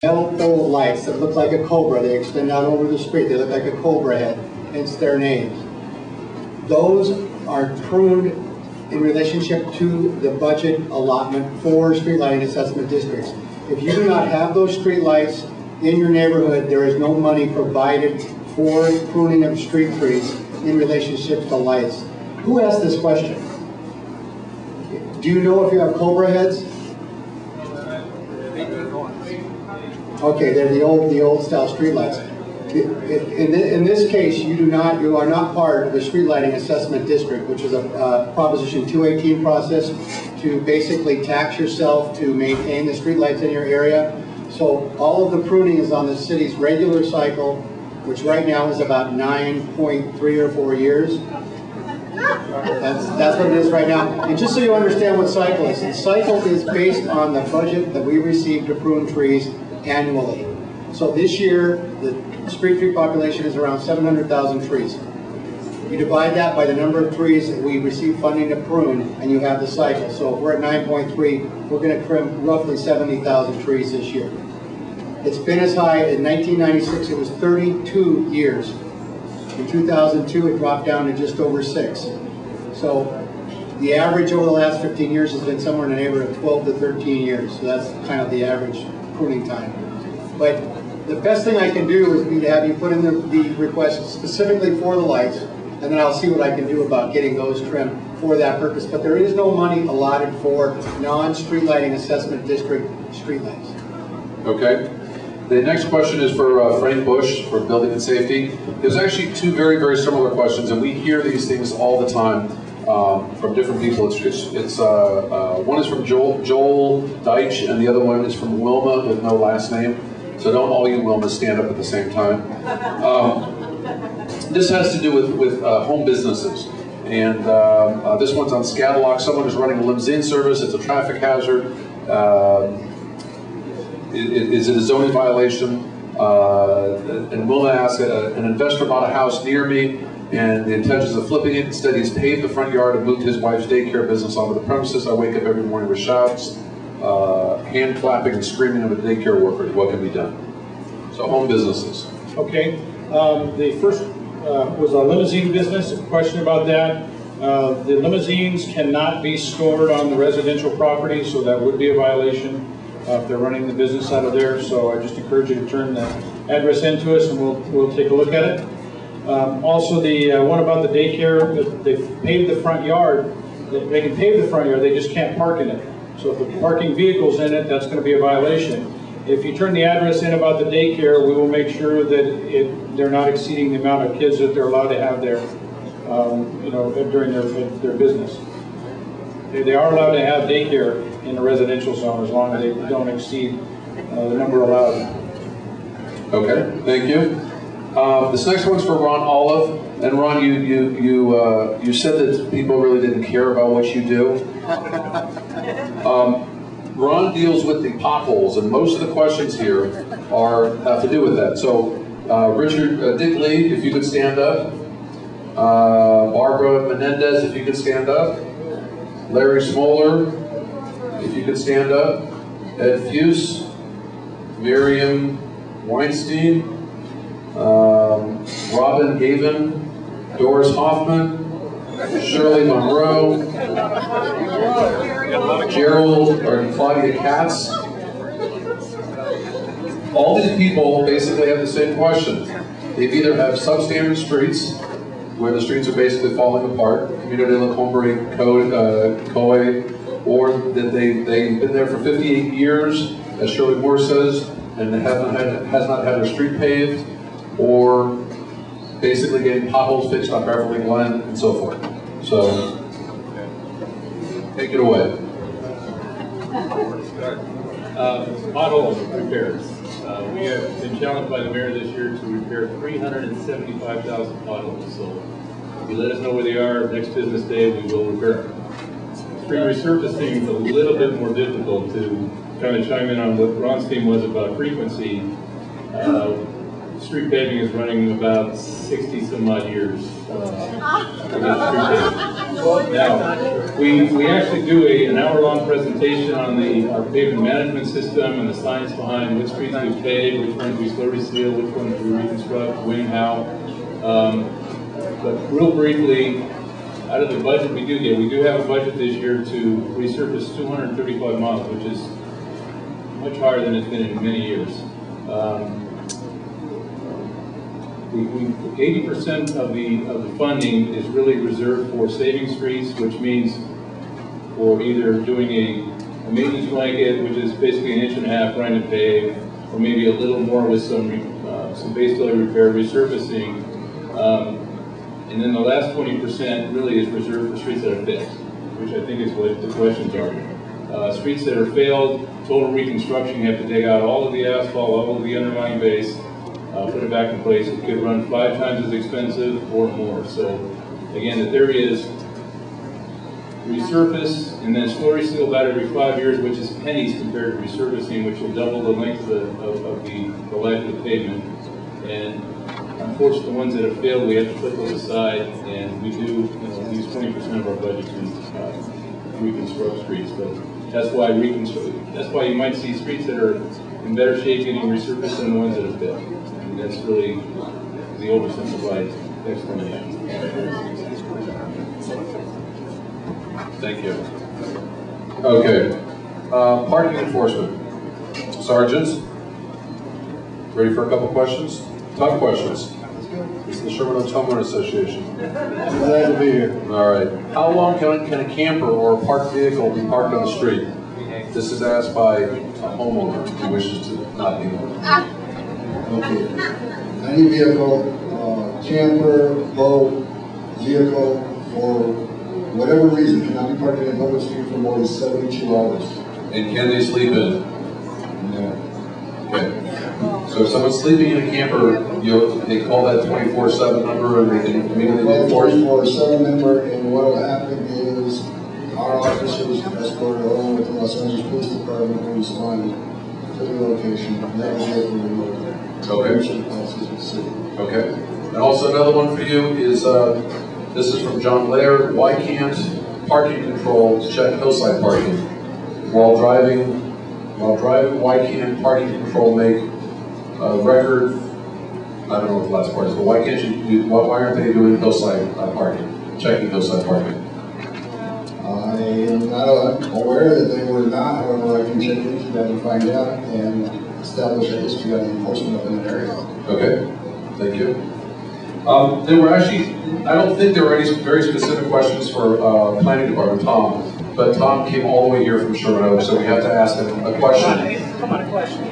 metal pole lights that look like a cobra. They extend out over the street. They look like a cobra head, hence their names. Those are pruned in relationship to the budget allotment for street lighting assessment districts. If you do not have those street lights in your neighborhood, there is no money provided for pruning of street trees in relationship to lights. Who asked this question? Do you know if you have cobra heads? Okay, they're the old style street lights. In this case, you are not part of the street lighting assessment district, which is a Proposition 218 process to basically tax yourself to maintain the street lights in your area. So all of the pruning is on the city's regular cycle, which right now is about 9.3 or 4 years. That's what it is right now. And just so you understand what cycle is, the cycle is based on the budget that we receive to prune trees annually. So this year, the street tree population is around 700,000 trees. You divide that by the number of trees that we receive funding to prune, and you have the cycle. So if we're at 9.3, we're going to trim roughly 70,000 trees this year. It's been as high in 1996, it was 32 years. In 2002, it dropped down to just over 6. So the average over the last 15 years has been somewhere in the neighborhood of 12 to 13 years. So that's kind of the average pruning time. But the best thing I can do is to have you put in the request specifically for the lights, and then I'll see what I can do about getting those trimmed for that purpose. But there is no money allotted for non-street lighting assessment district street lights. Okay. The next question is for Frank Bush for Building and Safety. There's actually two very, very similar questions, and we hear these things all the time from different people. One is from Joel Deitch, and the other one is from Wilma with no last name. So don't all you Wilmas stand up at the same time. This has to do with home businesses. And this one's on Scatalock. Someone is running a limousine service. It's a traffic hazard. Is it a zoning violation? And Wilma asks, an investor bought a house near me and the intentions of flipping it. Instead, he's paved the front yard and moved his wife's daycare business onto the premises. I wake up every morning with shouts, hand clapping and screaming of the daycare workers. What can be done? So home businesses. Okay. The first was a limousine business. A question about that. The limousines cannot be stored on the residential property, so that would be a violation if they're running the business out of there. So I just encourage you to turn the address in to us, and we'll take a look at it. Also, the one about the daycare, they've paved the front yard. They can pave the front yard, they just can't park in it. So if the parking vehicle's in it, that's going to be a violation. If you turn the address in about the daycare, we will make sure that they're not exceeding the amount of kids that they're allowed to have there, during their business. They are allowed to have daycare in the residential zone as long as they don't exceed the number allowed. Okay, thank you. This next one's for Ron Olive. And Ron, you said that people really didn't care about what you do. Ron deals with the potholes, and most of the questions here have to do with that. So, Richard Dick Lee, if you could stand up. Barbara Menendez, if you could stand up. Larry Smoller, if you could stand up. Ed Fuse, Miriam Weinstein, Robin Gavin, Doris Hoffman, Shirley Monroe, Gerald or Claudia Katz. All these people basically have the same question. They either have substandard streets, where the streets are basically falling apart, Community Lacombe Code, or that they've been there for 58 years, as Shirley Moore says, and has not had their street paved, or basically getting potholes fixed on Beverly Glen, and so forth. So, take it away. Pothole repairs. We have been challenged by the mayor this year to repair 375,000 potholes. So if you let us know where they are next business day, we will repair them. Street resurfacing is a little bit more difficult. To kind of chime in on what Ron's theme was about frequency. Street paving is running about 60 some odd years. Now, we actually do an hour-long presentation on our pavement management system and the science behind which streets we pave, which ones we slurry seal, which ones we reconstruct, when, how. But real briefly, out of the budget we do have a budget this year to resurface 235 miles, which is much higher than it's been in many years. 80% of the funding is really reserved for saving streets, which means for either doing a maintenance blanket, which is basically 1.5 inches grind and pave, or maybe a little more with some base failure repair, resurfacing. And then the last 20% really is reserved for streets that are fixed, which I think is what the questions are. Streets that are failed, total reconstruction, you have to dig out all of the asphalt, all of the underlying base, put it back in place. It could run 5 times as expensive or more. So again, the theory is resurface and then slurry seal that every 5 years, which is pennies compared to resurfacing, which will double the length of the life of the pavement. And unfortunately, the ones that have failed, we have to put those aside, and we do use 20% of our budget to reconstruct streets. But that's why you might see streets that are in better shape getting resurfaced than the ones that have failed. And that's really the oversimplified explanation. Thank you. Okay. Parking enforcement. Sergeants, ready for a couple questions? Tough questions. It's the Sherman Oaks Homeowner Association. Glad to be here. All right. How long can a camper or a parked vehicle be parked on the street? This is asked by a homeowner who wishes to not be one. Okay. Any vehicle, camper, boat, vehicle, for whatever reason, cannot be parked in a public street for more than 72 hours. And can they sleep in it? No. Okay. So if someone's sleeping in a camper, they call that 24/7 number and they can immediately report. 24/7 number, and what will happen is our officers escorted along with the Los Angeles Police Department will respond to the location. That will get removed. Okay. Okay. And also another one for you is, this is from John Laird. Why can't parking control check hillside parking? While driving, why can't parking control make a record? I don't know what the last part is, but why can't you why aren't they doing hillside parking, checking hillside parking? I am not aware that they were not, however I can check into that and find out and establish a history on enforcement up in that area. Okay, thank you. There were actually, I don't think there were any very specific questions for planning department, Tom, but Tom came all the way here from Sherman Oaks, so we have to ask him a question. Come on, a question.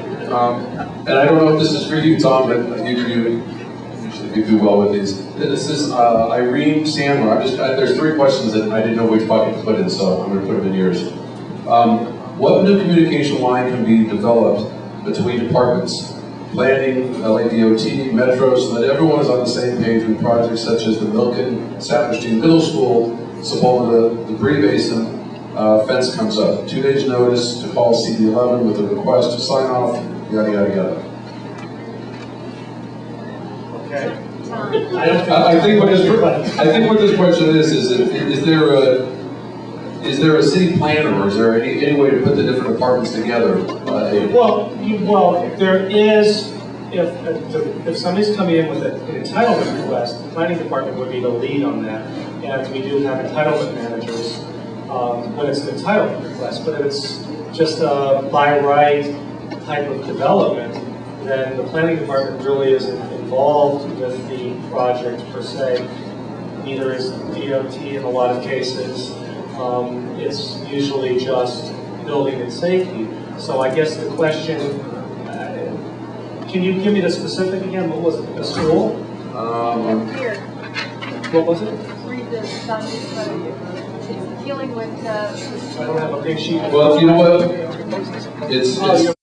And I don't know if this is for you, Tom, but you usually do well with these. This is Irene Sandler. There's 3 questions that I didn't know which bucket to put in, so I'm going to put them in yours. What new communication line can be developed between departments? Planning, LA DOT, Metro, so that everyone is on the same page with projects such as the Milken Saperstein Middle School, Sepulveda, the debris basin, fence comes up. 2 days notice to call CD11 with a request to sign off, yada, yada, yada. Okay. I think what this question is there a city planner, or is there any way to put the different departments together? Well, there is, if somebody's coming in with an entitlement request, the planning department would be the lead on that. And we do have entitlement managers when it's an entitlement request. But if it's just a by right type of development, then the planning department really isn't involved with the project per se. Neither is DOT in a lot of cases. It's usually just building and safety. So I guess the question, can you give me the specific again? What was it? A school? Here. What was it? Read the document in front of you. It's dealing with. I don't have a big sheet. Well, you know what? It's